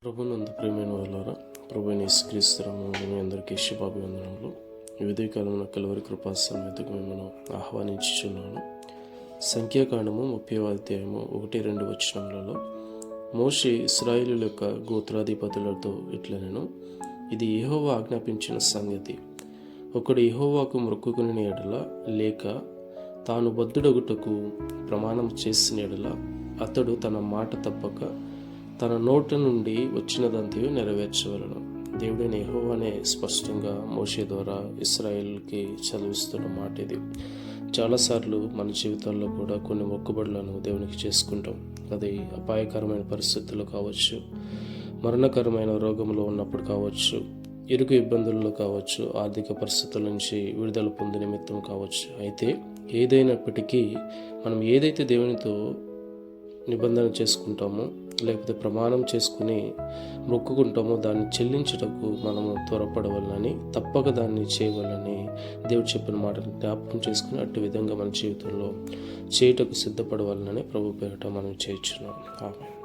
ప్రభునందు ప్రేమైన వాళ్ళారా, ప్రభువైన యేసుక్రీస్తు నామములో మీ అందరికీ శుభాభివందనములు. ఈ ఉదయకాలమున కలువరి కృపా సన్నిధికి మిమ్మల్ని ఆహ్వానించుచున్నాను. సంఖ్యాకాండము 30వ అధ్యాయము 1-2 వచనములలో మోషే ఇశ్రాయేలీయుల యొక్క గోత్రాధిపతులతో ఇట్లనెను, ఇది యెహోవా ఆజ్ఞాపించిన సంగతి. ఒకడు యెహోవాకు మొక్కుకొనిన ఎడల లేక తాను బద్ధుడగుటకు ప్రమాణం చేసిన ఎడల అతడు తన మాట తప్పక తన నోటి నుండి వచ్చినదంతయు నెరవేర్చవలను. దేవుడైన యెహోవానే స్పష్టంగా మోషే ద్వారా ఇశ్రాయేలుకి చదివిస్తున్న మాట ఇది. చాలాసార్లు మన జీవితాల్లో కూడా కొన్ని మొక్కుబడులను దేవునికి చేసుకుంటాం. అది అపాయకరమైన పరిస్థితుల్లో కావచ్చు, మరణకరమైన రోగంలో ఉన్నప్పుడు కావచ్చు, ఇరుకు ఇబ్బందుల్లో కావచ్చు, ఆర్థిక పరిస్థితుల నుంచి విడుదల పొందే నిమిత్తం కావచ్చు. అయితే ఏదైనప్పటికీ మనం ఏదైతే దేవునితో నిబంధన చేసుకుంటామో లేకపోతే ప్రమాణం చేసుకుని మొక్కుకుంటామో దాన్ని చెల్లించుటకు మనము త్వరపడవాలని, తప్పక దాన్ని చేయవాలని దేవుడు చెప్పిన మాటను జ్ఞాపకం చేసుకుని అట్టి విధంగా మన జీవితంలో చేయుటకు సిద్ధపడవాలని ప్రభు పేరట మనం చేయించున్నాం. ఆమేన్.